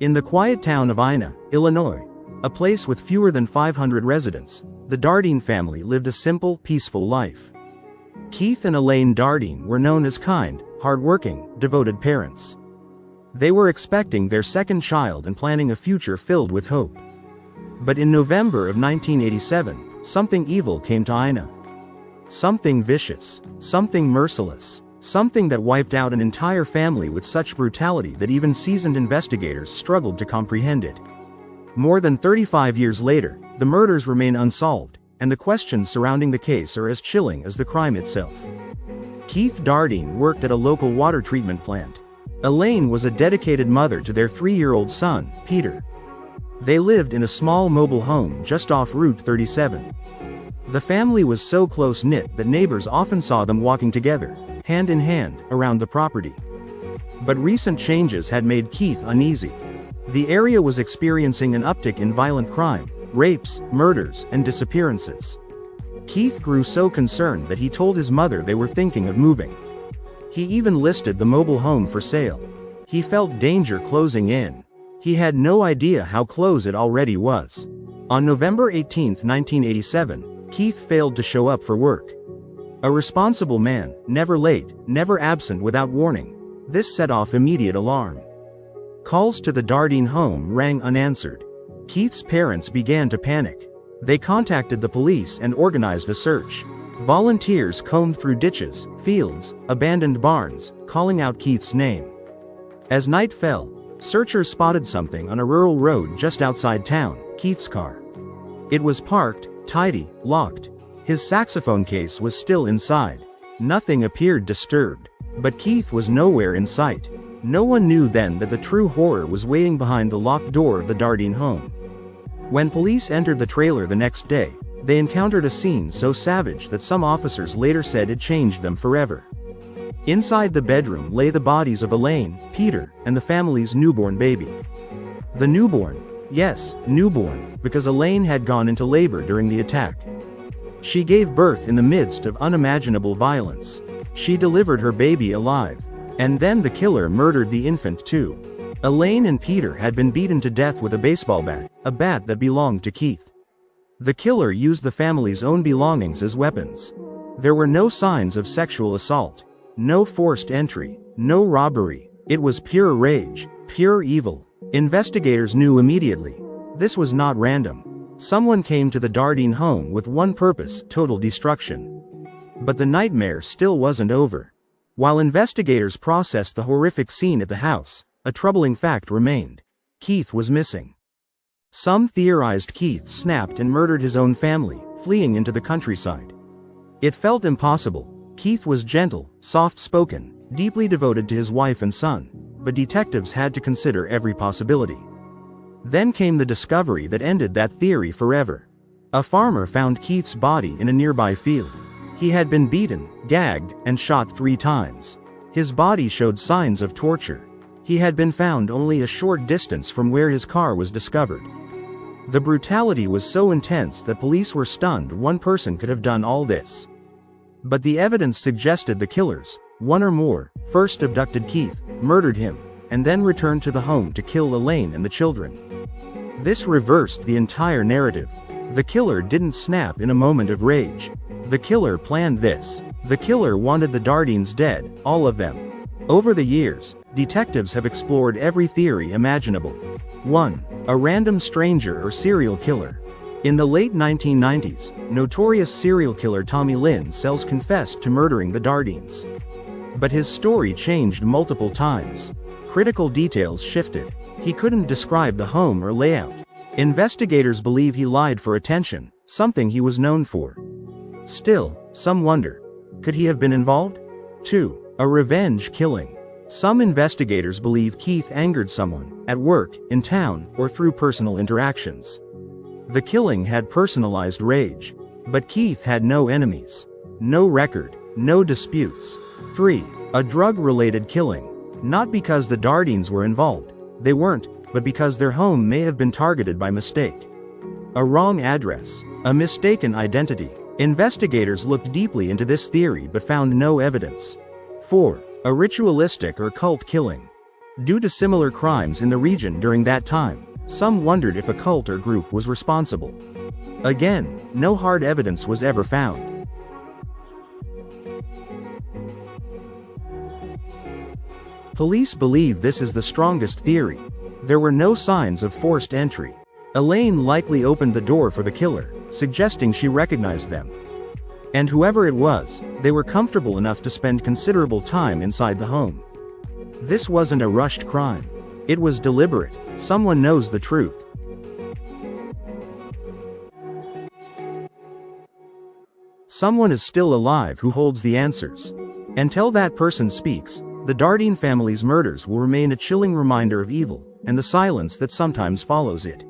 In the quiet town of Ina, Illinois, a place with fewer than 500 residents, the Dardeen family lived a simple, peaceful life. Keith and Elaine Dardeen were known as kind, hardworking, devoted parents. They were expecting their second child and planning a future filled with hope. But in November of 1987, something evil came to Ina. Something vicious, something merciless, something that wiped out an entire family with such brutality that even seasoned investigators struggled to comprehend it. More than 35 years later, the murders remain unsolved, and the questions surrounding the case are as chilling as the crime itself. Keith Dardeen worked at a local water treatment plant. Elaine was a dedicated mother to their 3-year-old son, Peter. They lived in a small mobile home just off Route 37. The family was so close-knit that neighbors often saw them walking together, hand in hand, around the property. But recent changes had made Keith uneasy. The area was experiencing an uptick in violent crime, rapes, murders, and disappearances. Keith grew so concerned that he told his mother they were thinking of moving. He even listed the mobile home for sale. He felt danger closing in. He had no idea how close it already was. On November 18, 1987, Keith failed to show up for work. A responsible man, never late, never absent without warning. This set off immediate alarm. Calls to the Dardeen home rang unanswered. Keith's parents began to panic. They contacted the police and organized a search. Volunteers combed through ditches, fields, abandoned barns, calling out Keith's name. As night fell, searchers spotted something on a rural road just outside town: Keith's car. It was parked, tidy, locked. His saxophone case was still inside. Nothing appeared disturbed. But Keith was nowhere in sight. No one knew then that the true horror was waiting behind the locked door of the Dardeen home. When police entered the trailer the next day, they encountered a scene so savage that some officers later said it changed them forever. Inside the bedroom lay the bodies of Elaine, Peter, and the family's newborn baby. The newborn, yes, newborn, because Elaine had gone into labor during the attack. She gave birth in the midst of unimaginable violence. She delivered her baby alive. And then the killer murdered the infant too. Elaine and Peter had been beaten to death with a baseball bat, a bat that belonged to Keith. The killer used the family's own belongings as weapons. There were no signs of sexual assault, no forced entry, no robbery. It was pure rage, pure evil. Investigators knew immediately. This was not random. Someone came to the Dardeen home with one purpose: total destruction. But the nightmare still wasn't over. While investigators processed the horrific scene at the house, a troubling fact remained. Keith was missing. Some theorized Keith snapped and murdered his own family, fleeing into the countryside. It felt impossible. Keith was gentle, soft-spoken, deeply devoted to his wife and son, but detectives had to consider every possibility. Then came the discovery that ended that theory forever. A farmer found Keith's body in a nearby field. He had been beaten, gagged, and shot 3 times. His body showed signs of torture. He had been found only a short distance from where his car was discovered. The brutality was so intense that police were stunned one person could have done all this. But the evidence suggested the killers, one or more, first abducted Keith, murdered him, and then returned to the home to kill Elaine and the children. This reversed the entire narrative. The killer didn't snap in a moment of rage. The killer planned this. The killer wanted the Dardeens dead, all of them. Over the years, detectives have explored every theory imaginable. 1. A random stranger or serial killer. In the late 1990s, notorious serial killer Tommy Lynn Sells confessed to murdering the Dardeens. But his story changed multiple times. Critical details shifted. He couldn't describe the home or layout. Investigators believe he lied for attention, something he was known for. Still, some wonder, could he have been involved? 2. A revenge killing. Some investigators believe Keith angered someone, at work, in town, or through personal interactions. The killing had personalized rage. But Keith had no enemies. No record, no disputes. 3. A drug-related killing. Not because the Dardeens were involved. They weren't, but because their home may have been targeted by mistake. A wrong address. A mistaken identity. Investigators looked deeply into this theory but found no evidence. 4. A ritualistic or cult killing. Due to similar crimes in the region during that time, some wondered if a cult or group was responsible. Again, no hard evidence was ever found. Police believe this is the strongest theory. There were no signs of forced entry. Elaine likely opened the door for the killer, suggesting she recognized them. And whoever it was, they were comfortable enough to spend considerable time inside the home. This wasn't a rushed crime. It was deliberate. Someone knows the truth. Someone is still alive who holds the answers. Until that person speaks, the Dardeen family's murders will remain a chilling reminder of evil, and the silence that sometimes follows it.